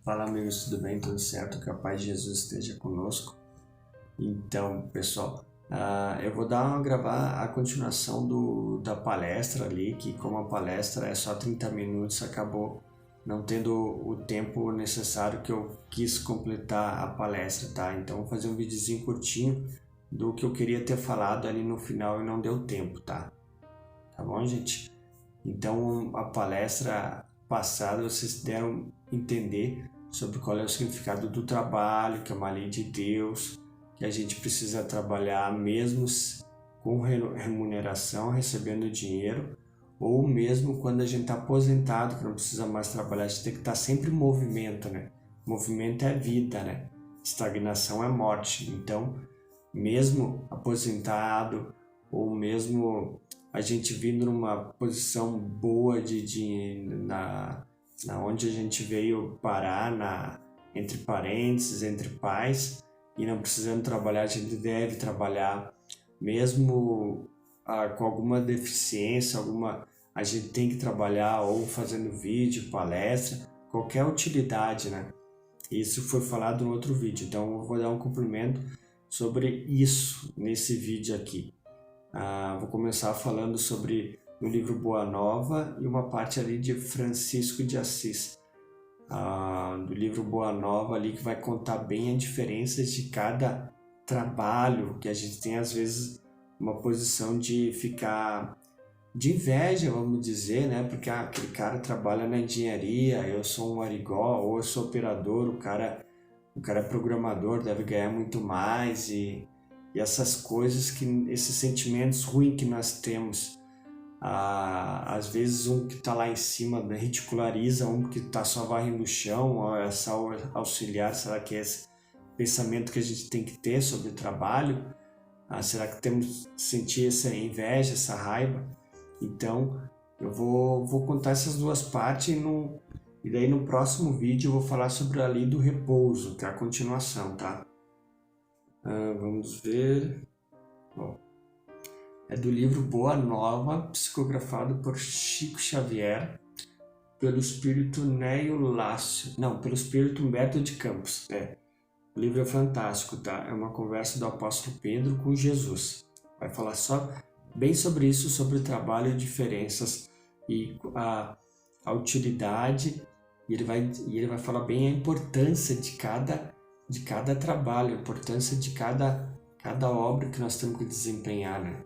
Fala amigos, tudo bem? Tudo certo? Que a paz de Jesus esteja conosco. Então, pessoal, eu vou gravar a continuação da palestra ali, que como a palestra é só 30 minutos, acabou não tendo o tempo necessário que eu quis completar a palestra, tá? Então, vou fazer um videozinho curtinho do que eu queria ter falado ali no final e não deu tempo, tá? Tá bom, gente? Então, a palestra passada vocês deram entender sobre qual é o significado do trabalho, que é uma lei de Deus, que a gente precisa trabalhar mesmo com remuneração, recebendo dinheiro, ou mesmo quando a gente está aposentado, que não precisa mais trabalhar, a gente tem que estar sempre em movimento, né? Movimento é vida, né? Estagnação é morte. Então, mesmo aposentado, ou mesmo a gente vindo numa posição boa na onde a gente veio parar, entre parênteses, entre pais, e não precisando trabalhar, a gente deve trabalhar, mesmo com alguma deficiência, a gente tem que trabalhar ou fazendo vídeo, palestra, qualquer utilidade, né? Isso foi falado no outro vídeo, então eu vou dar um complemento sobre isso nesse vídeo aqui. Vou começar falando sobre o livro Boa Nova e uma parte ali de Francisco de Assis, do livro Boa Nova ali, que vai contar bem a diferença de cada trabalho, que a gente tem às vezes uma posição de ficar de inveja, vamos dizer, né? Porque aquele cara trabalha na engenharia, eu sou um arigó, ou eu sou operador, o cara é programador, deve ganhar muito mais e essas coisas, esses sentimentos ruins que nós temos. Às vezes um que está lá em cima ridiculariza um que está só varrendo o chão, ou é só auxiliar. Será que é esse pensamento que a gente tem que ter sobre o trabalho? Será que temos que sentir essa inveja, essa raiva? Então eu vou contar essas duas partes e daí no próximo vídeo eu vou falar sobre a lei do repouso, que é a continuação, tá? Vamos ver. É do livro Boa Nova, psicografado por Chico Xavier, pelo espírito Nélio Lácio. Não, pelo espírito Humberto de Campos. O livro é fantástico, tá? É uma conversa do apóstolo Pedro com Jesus. Vai falar bem sobre isso, sobre o trabalho e diferenças e a utilidade. E ele vai falar bem a importância de cada trabalho, a importância de cada obra que nós temos que desempenhar, né?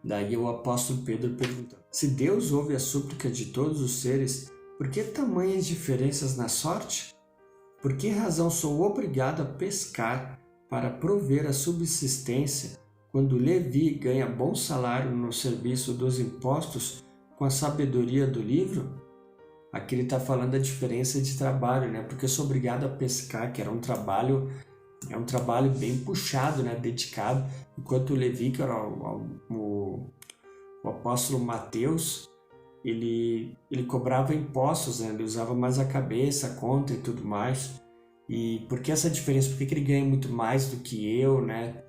Daí o apóstolo Pedro pergunta: se Deus ouve a súplica de todos os seres, por que tamanhas diferenças na sorte? Por que razão sou obrigado a pescar para prover a subsistência, quando Levi ganha bom salário no serviço dos impostos com a sabedoria do livro? Aqui ele está falando da diferença de trabalho, né? Porque eu sou obrigado a pescar, que era um trabalho bem puxado, né? Dedicado, enquanto o Levi, que era o apóstolo Mateus, ele cobrava impostos, né? Ele usava mais a cabeça, a conta e tudo mais. E por que essa diferença? Por que ele ganha muito mais do que eu, né?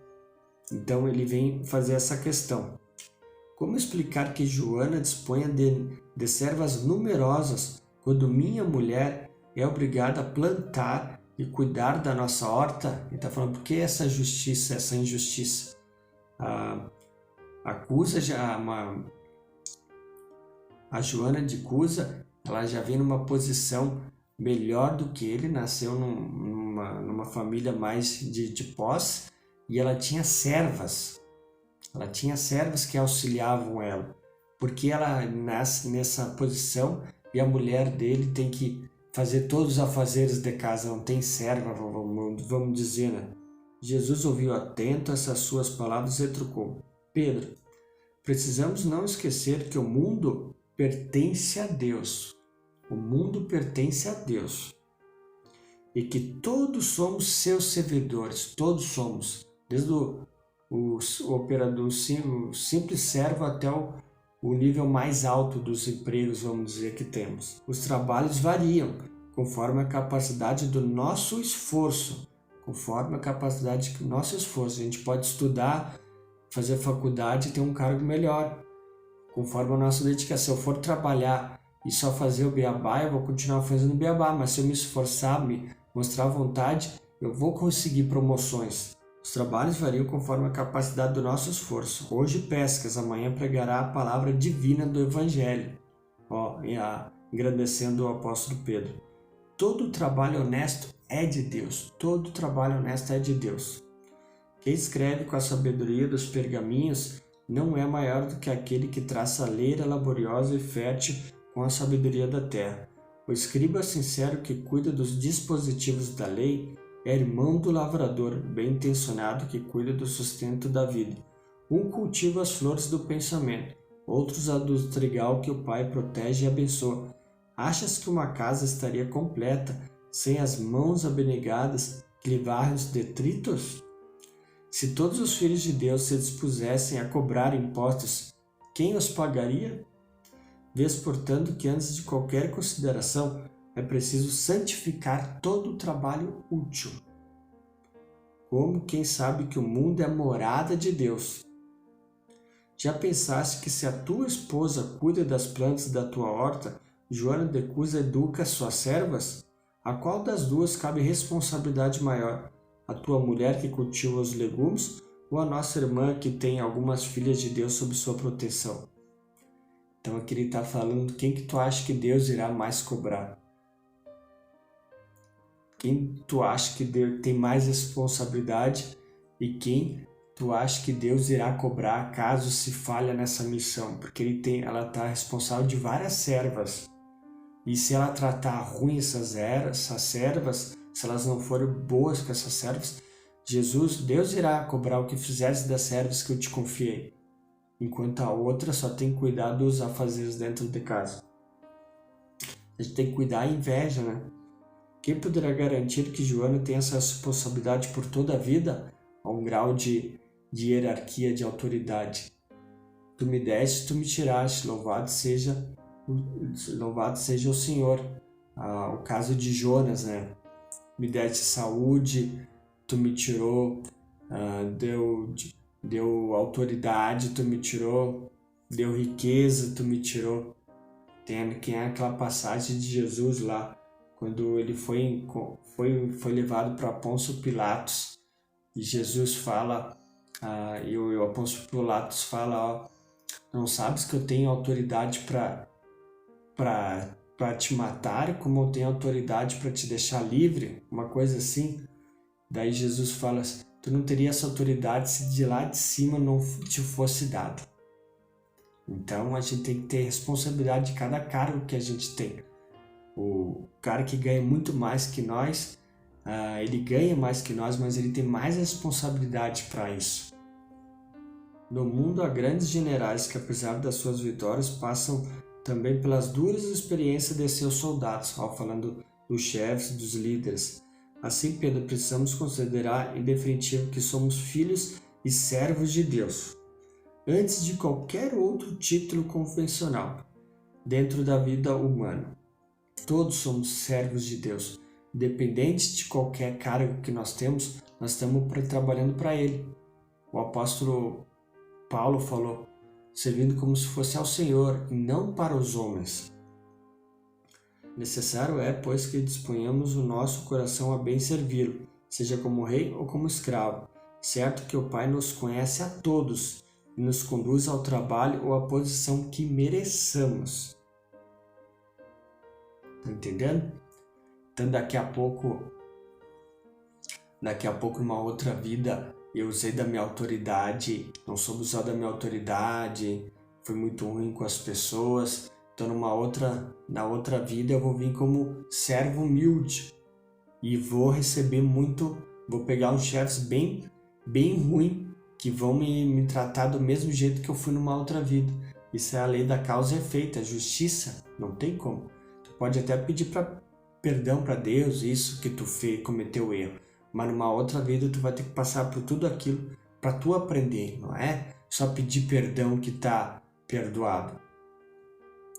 Então ele vem fazer essa questão. Como explicar que Joana disponha de servas numerosas, quando minha mulher é obrigada a plantar e cuidar da nossa horta? Ele está falando, por que essa justiça, essa injustiça? A Joana de Cusa, ela já vem numa posição melhor do que ele, nasceu numa família mais de posse, e ela tinha servas. Ela tinha servas que auxiliavam ela. Porque ela nasce nessa posição e a mulher dele tem que fazer todos os afazeres de casa, não tem serva, vamos dizer, né? Jesus ouviu atento essas suas palavras e retrucou: Pedro, precisamos não esquecer que o mundo pertence a Deus. O mundo pertence a Deus. E que todos somos seus servidores, todos somos, desde o operador, o simples servo até o nível mais alto dos empregos, vamos dizer, que temos. Os trabalhos variam conforme a capacidade do nosso esforço. Conforme a capacidade do nosso esforço. A gente pode estudar, fazer faculdade e ter um cargo melhor. Conforme a nossa dedicação. Se eu for trabalhar e só fazer o beabá, eu vou continuar fazendo o beabá, mas se eu me esforçar, me mostrar vontade, eu vou conseguir promoções. Os trabalhos variam conforme a capacidade do nosso esforço. Hoje pescas, amanhã pregará a palavra divina do Evangelho, engrandecendo o apóstolo Pedro. Todo trabalho honesto é de Deus. Todo trabalho honesto é de Deus. Quem escreve com a sabedoria dos pergaminhos não é maior do que aquele que traça a leira laboriosa e fértil com a sabedoria da terra. O escriba sincero que cuida dos dispositivos da lei é irmão do lavrador bem-intencionado que cuida do sustento da vida. Um cultiva as flores do pensamento, outros a do trigal que o pai protege e abençoa. Achas que uma casa estaria completa sem as mãos abnegadas que lhe varrem os detritos? Se todos os filhos de Deus se dispusessem a cobrar impostos, quem os pagaria? Vês, portanto, que antes de qualquer consideração é preciso santificar todo o trabalho útil. Como quem sabe que o mundo é a morada de Deus? Já pensaste que se a tua esposa cuida das plantas da tua horta, Joana de Cusa educa suas servas? A qual das duas cabe responsabilidade maior? A tua mulher que cultiva os legumes ou a nossa irmã que tem algumas filhas de Deus sob sua proteção? Então aqui ele está falando quem que tu acha que Deus irá mais cobrar? Quem tu acha que Deus tem mais responsabilidade e quem tu acha que Deus irá cobrar caso se falha nessa missão? Porque ela está responsável de várias servas. E se ela tratar ruim essas servas, se elas não forem boas com essas servas, Deus irá cobrar o que fizesse das servas que eu te confiei. Enquanto a outra só tem que cuidar dos afazeres dentro de casa. A gente tem que cuidar da inveja, né? Quem poderá garantir que Joana tenha essa responsabilidade por toda a vida a um grau de hierarquia, de autoridade? Tu me deste, tu me tiraste, louvado seja o Senhor. O caso de Jonas, né? Me deste saúde, tu me tirou, deu autoridade, tu me tirou, deu riqueza, tu me tirou. Tem aquela passagem de Jesus lá, quando ele foi levado para Pôncio Pilatos, e Jesus fala, e o Pôncio Pilatos fala, não sabes que eu tenho autoridade para te matar, como eu tenho autoridade para te deixar livre, uma coisa assim. Daí Jesus fala, tu não teria essa autoridade se de lá de cima não te fosse dado. Então a gente tem que ter responsabilidade de cada cargo que a gente tem. O cara que ganha muito mais que nós, ele ganha mais que nós, mas ele tem mais responsabilidade para isso. No mundo há grandes generais que, apesar das suas vitórias, passam também pelas duras experiências de seus soldados, falando dos chefes, dos líderes. Assim, Pedro, precisamos considerar em definitivo que somos filhos e servos de Deus, antes de qualquer outro título convencional dentro da vida humana. Todos somos servos de Deus. Independente de qualquer cargo que nós temos, nós estamos trabalhando para Ele. O apóstolo Paulo falou, servindo como se fosse ao Senhor e não para os homens. Necessário é, pois, que disponhamos o nosso coração a bem servi-lo, seja como rei ou como escravo, certo que o Pai nos conhece a todos e nos conduz ao trabalho ou à posição que mereçamos. Tá entendendo? Então daqui a pouco numa outra vida eu usei da minha autoridade, não soube usar da minha autoridade, foi muito ruim com as pessoas. Então na outra vida eu vou vir como servo humilde e vou pegar uns chefes bem ruim que vão me tratar do mesmo jeito que eu fui numa outra vida. Isso é a lei da causa e efeito, a justiça, não tem como. Tu pode até pedir perdão para Deus, isso que tu cometeu erro, mas numa outra vida tu vai ter que passar por tudo aquilo para tu aprender, não é só pedir perdão que tá perdoado.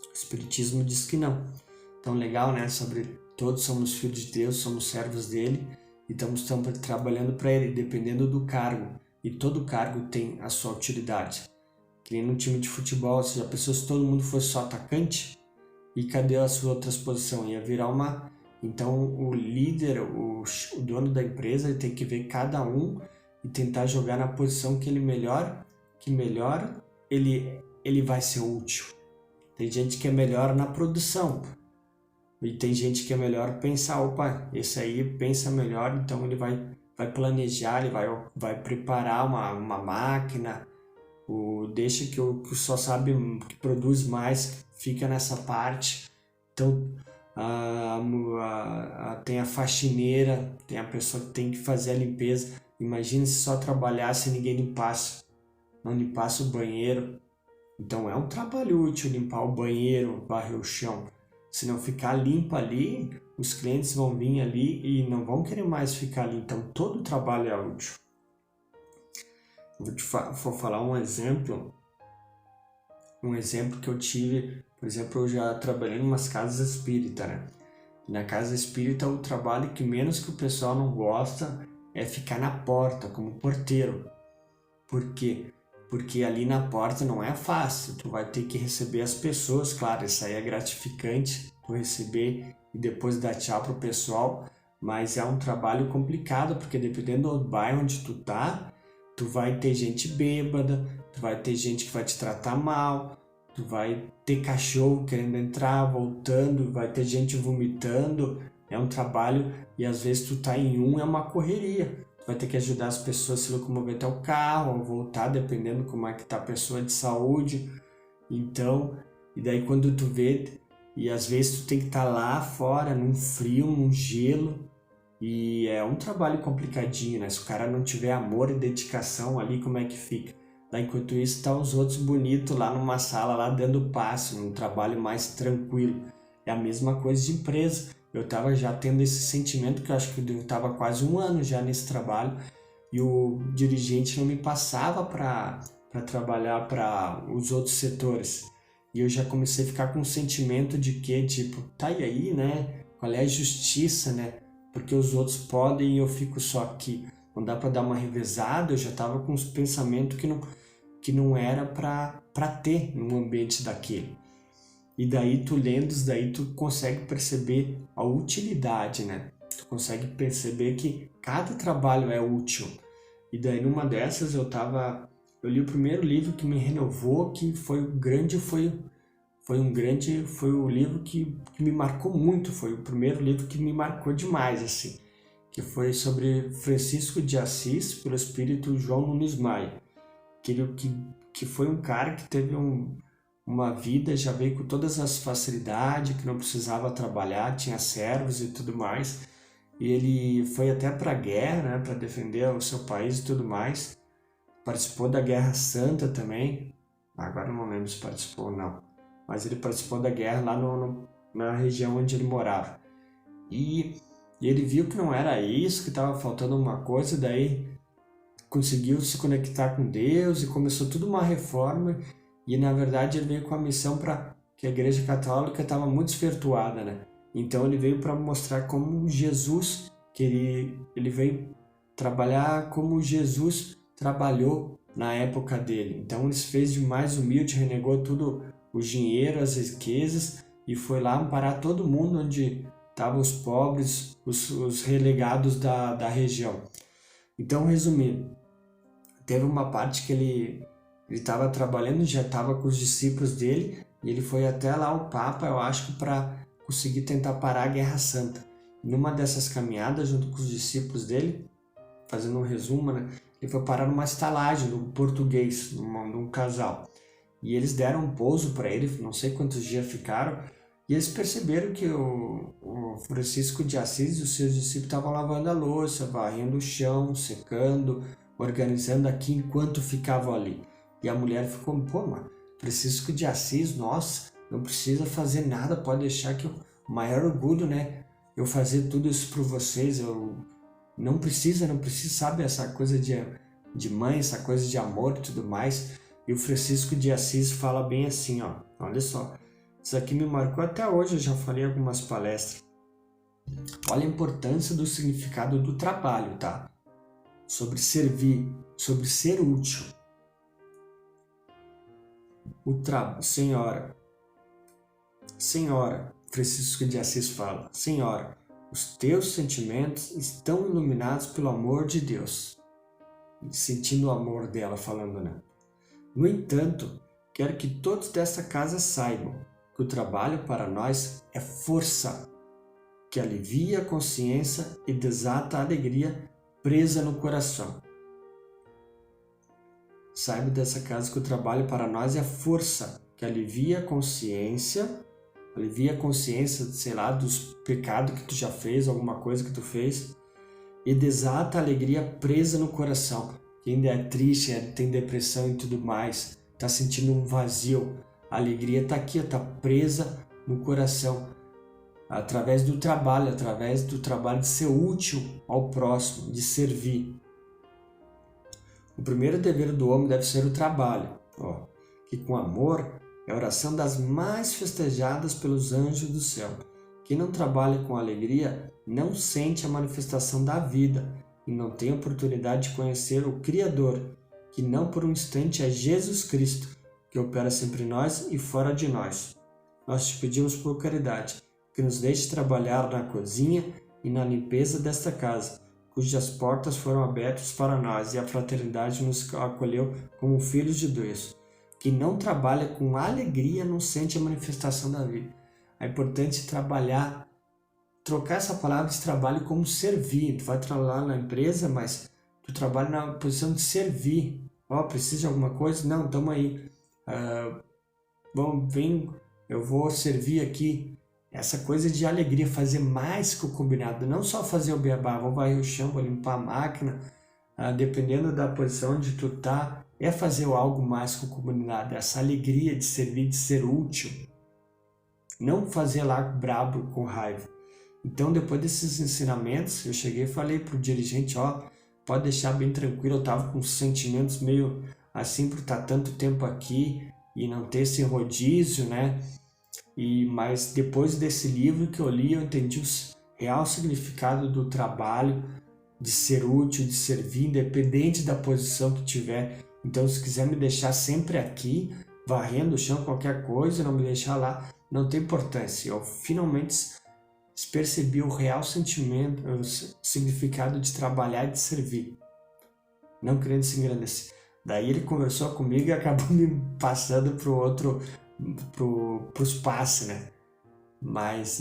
O Espiritismo diz que não. Então legal, né? Sobre todos somos filhos de Deus, somos servos dele e estamos trabalhando para ele, dependendo do cargo. E todo cargo tem a sua utilidade. Que nem no time de futebol, se já pensou se todo mundo fosse só atacante, E cadê as suas outras posições? Ia virar uma... Então o líder, o dono da empresa, ele tem que ver cada um e tentar jogar na posição que melhor ele vai ser útil. Tem gente que é melhor na produção e tem gente que é melhor pensar, opa, esse aí pensa melhor, então ele vai planejar, ele vai preparar uma máquina, deixa que o que só sabe, que produz mais, fica nessa parte. Então tem a faxineira, tem a pessoa que tem que fazer a limpeza. Imagina se só trabalhasse e ninguém não limpasse o banheiro. Então é um trabalho útil limpar o banheiro, varrer o chão. Se não ficar limpo ali, os clientes vão vir ali e não vão querer mais ficar ali. Então todo trabalho é útil. Vou falar um exemplo que eu tive. Por exemplo, eu já trabalhei em umas casas espíritas, né? Na casa espírita, o trabalho que menos que o pessoal não gosta é ficar na porta, como porteiro. Por quê? Porque ali na porta não é fácil, tu vai ter que receber as pessoas, claro, isso aí é gratificante, tu receber e depois dar tchau pro pessoal, mas é um trabalho complicado, porque dependendo do bairro onde tu tá, tu vai ter gente bêbada, tu vai ter gente que vai te tratar mal, tu vai ter cachorro querendo entrar, voltando, vai ter gente vomitando, é um trabalho e às vezes tu tá em é uma correria. Vai ter que ajudar as pessoas a se locomover até o carro ou voltar, dependendo como é que tá a pessoa de saúde. Então, e daí quando tu vê, e às vezes tu tem que estar lá fora, num frio, num gelo, e é um trabalho complicadinho, né? Se o cara não tiver amor e dedicação ali, como é que fica? Daí, enquanto isso, tá os outros bonitos lá numa sala, lá dando passo, num trabalho mais tranquilo. É a mesma coisa de empresa. Eu estava já tendo esse sentimento, que eu acho que eu estava quase 1 ano já nesse trabalho, e o dirigente não me passava para trabalhar para os outros setores. E eu já comecei a ficar com um sentimento de que, tipo, tá e aí, né? Qual é a justiça, né? Porque os outros podem e eu fico só aqui. Não dá para dar uma revezada, eu já estava com uns pensamentos que não era para ter num ambiente daquele. E daí tu lendo isso daí, tu consegue perceber a utilidade, né? Tu consegue perceber que cada trabalho é útil. E daí numa dessas eu li o primeiro livro que me renovou, que foi o livro que me marcou muito, foi o primeiro livro que me marcou demais, assim, que foi sobre Francisco de Assis, pelo espírito João Nunes Maia, que foi um cara que teve uma vida, já veio com todas as facilidades, que não precisava trabalhar, tinha servos e tudo mais. E ele foi até para a guerra, né, para defender o seu país e tudo mais. Participou da Guerra Santa também. Agora eu não lembro se participou ou não. Mas ele participou da guerra lá na região onde ele morava. E ele viu que não era isso, que estava faltando uma coisa, daí conseguiu se conectar com Deus e começou tudo uma reforma. E na verdade ele veio com a missão para que a Igreja Católica estava muito desvirtuada, né? Então ele veio para mostrar como Jesus, que ele veio trabalhar como Jesus trabalhou na época dele. Então ele se fez de mais humilde, renegou tudo o dinheiro, as riquezas e foi lá amparar todo mundo onde estavam os pobres, os relegados da região. Então, resumindo, teve uma parte que ele estava trabalhando, já estava com os discípulos dele, e ele foi até lá o Papa, eu acho, para conseguir tentar parar a Guerra Santa. Numa dessas caminhadas, junto com os discípulos dele, fazendo um resumo, né, ele foi parar numa estalagem, num português, num casal. E eles deram um pouso para ele, não sei quantos dias ficaram, e eles perceberam que o Francisco de Assis e os seus discípulos estavam lavando a louça, varrendo o chão, secando, organizando aqui enquanto ficavam ali. E a mulher ficou, pô, mano, Francisco de Assis, nossa, não precisa fazer nada, pode deixar que o maior orgulho, né? Eu fazer tudo isso por vocês, eu não precisa, sabe, essa coisa de mãe, essa coisa de amor e tudo mais. E o Francisco de Assis fala bem assim, ó, olha só, isso aqui me marcou até hoje, eu já falei em algumas palestras. Olha a importância do significado do trabalho, tá? Sobre servir, sobre ser útil. Senhora, Senhora, Francisco de Assis fala, Senhora, os teus sentimentos estão iluminados pelo amor de Deus. Sentindo o amor dela falando, né? No entanto, quero que todos desta casa saibam que o trabalho para nós é força, que alivia a consciência e desata a alegria presa no coração. Saiba dessa casa que o trabalho para nós é força, que alivia a consciência, sei lá, dos pecados que tu já fez, alguma coisa que tu fez, e desata a alegria presa no coração. Quem ainda é triste, tem depressão e tudo mais, está sentindo um vazio, a alegria está aqui, está presa no coração, através do trabalho de ser útil ao próximo, de servir. O primeiro dever do homem deve ser o trabalho, que com amor é a oração das mais festejadas pelos anjos do céu. Quem não trabalha com alegria não sente a manifestação da vida e não tem oportunidade de conhecer o Criador, que não por um instante é Jesus Cristo, que opera sempre em nós e fora de nós. Nós te pedimos por caridade, que nos deixe trabalhar na cozinha e na limpeza desta casa, cujas portas foram abertas para nós e a fraternidade nos acolheu como filhos de Deus. Quem não trabalha com alegria não sente a manifestação da vida. É importante trabalhar, trocar essa palavra de trabalho como servir. Tu vai trabalhar na empresa, mas tu trabalha na posição de servir. Precisa de alguma coisa? Não, tamo aí. Vem, eu vou servir aqui. Essa coisa de alegria, fazer mais que o combinado. Não só fazer o beabá, vou varrer o chão, vou limpar a máquina. Dependendo da posição onde tu tá, é fazer algo mais que o combinado. Essa alegria de servir, de ser útil. Não fazer lá brabo, com raiva. Então, depois desses ensinamentos, eu cheguei e falei pro dirigente, pode deixar bem tranquilo, eu tava com sentimentos meio assim por estar tanto tempo aqui e não ter esse rodízio, né? Mas depois desse livro que eu li, eu entendi o real significado do trabalho, de ser útil, de servir, independente da posição que tiver. Então, se quiser me deixar sempre aqui, varrendo o chão, qualquer coisa, não me deixar lá, não tem importância. Eu finalmente percebi o real sentimento, o significado de trabalhar e de servir, não querendo se engrandecer. Daí ele conversou comigo e acabou me passando pros passes, né? Mas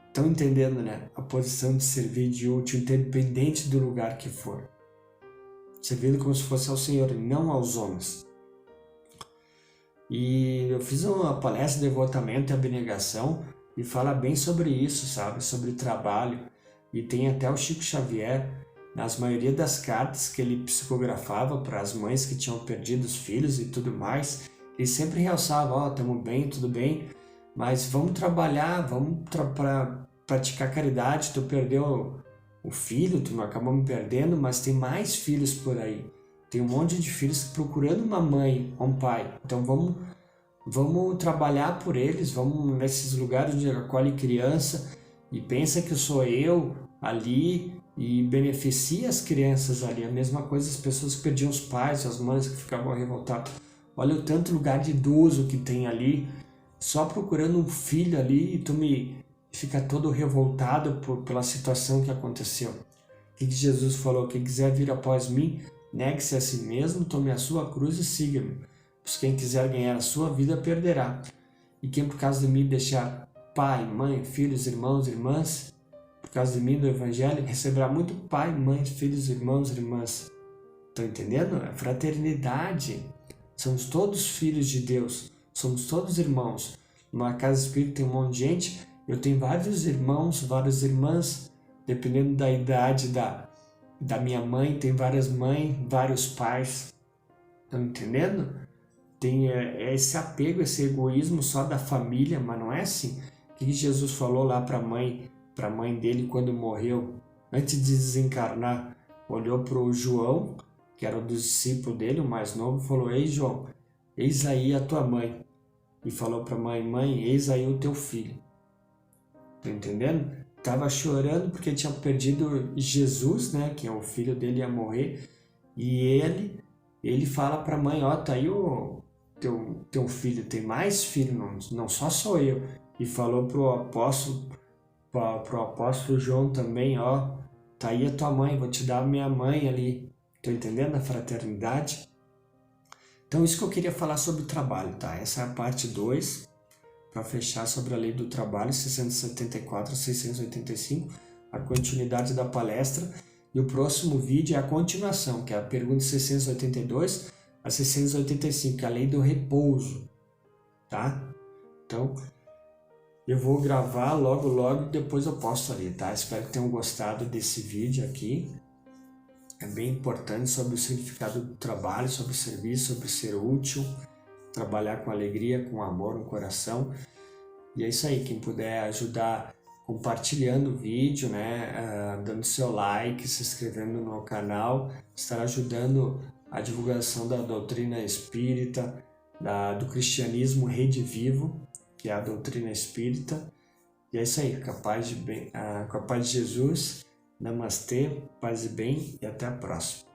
estão entendendo, né? A posição de servir de útil, independente do lugar que for. Servindo como se fosse ao Senhor e não aos homens. E eu fiz uma palestra de devotamento e abnegação e fala bem sobre isso, sabe? Sobre trabalho. E tem até o Chico Xavier, nas maioria das cartas que ele psicografava para as mães que tinham perdido os filhos e tudo mais, ele sempre realçava, estamos bem, tudo bem, mas vamos trabalhar, vamos praticar caridade. Tu perdeu o filho, tu não acabou me perdendo, mas tem mais filhos por aí. Tem um monte de filhos procurando uma mãe, um pai. Então vamos trabalhar por eles, vamos nesses lugares onde acolhe criança e pensa que sou eu ali e beneficia as crianças ali. A mesma coisa as pessoas que perdiam os pais, as mães que ficavam revoltadas. Olha o tanto lugar de idoso que tem ali, só procurando um filho ali e tu fica todo revoltado pela situação que aconteceu. O que Jesus falou? Quem quiser vir após mim, negue-se a si mesmo, tome a sua cruz e siga-me. Pois quem quiser ganhar a sua vida, perderá. E quem por causa de mim deixar pai, mãe, filhos, irmãos, irmãs, por causa de mim do Evangelho, receberá muito pai, mãe, filhos, irmãos, irmãs. Estão entendendo? É fraternidade. Somos todos filhos de Deus. Somos todos irmãos. Numa casa espírita tem um monte de gente. Eu tenho vários irmãos, várias irmãs, dependendo da idade da minha mãe, tem várias mães, vários pais. Estão entendendo? Tem esse apego, esse egoísmo só da família, mas não é assim. O que Jesus falou lá para a mãe dele quando morreu, antes de desencarnar? Olhou para o João, que era um dos discípulos dele, o mais novo, e falou: ei João, eis aí a tua mãe. E falou para a mãe, eis aí o teu filho. Tá entendendo? Tava chorando porque tinha perdido Jesus, né, que é o filho dele, ia morrer. E ele fala para a mãe: tá aí o teu filho, tem mais filho, não só sou eu. e falou pro apóstolo João também, ó, tá aí a tua mãe, vou te dar a minha mãe ali. Tô entendendo a fraternidade? Então isso que eu queria falar sobre o trabalho, tá? Essa é a parte 2, para fechar sobre a lei do trabalho, 674 a 685, a continuidade da palestra. E o próximo vídeo é a continuação, que é a pergunta 682 a 685, que é a lei do repouso, tá? Então, eu vou gravar logo e depois eu posto ali, tá? Espero que tenham gostado desse vídeo aqui. É bem importante sobre o significado do trabalho, sobre o serviço, sobre ser útil, trabalhar com alegria, com amor no coração. E é isso aí, quem puder ajudar compartilhando o vídeo, né, dando seu like, se inscrevendo no meu canal, estará ajudando a divulgação da doutrina espírita, do cristianismo rede vivo, que é a doutrina espírita. E é isso aí, com a paz de Jesus, namastê, paz e bem e até a próxima.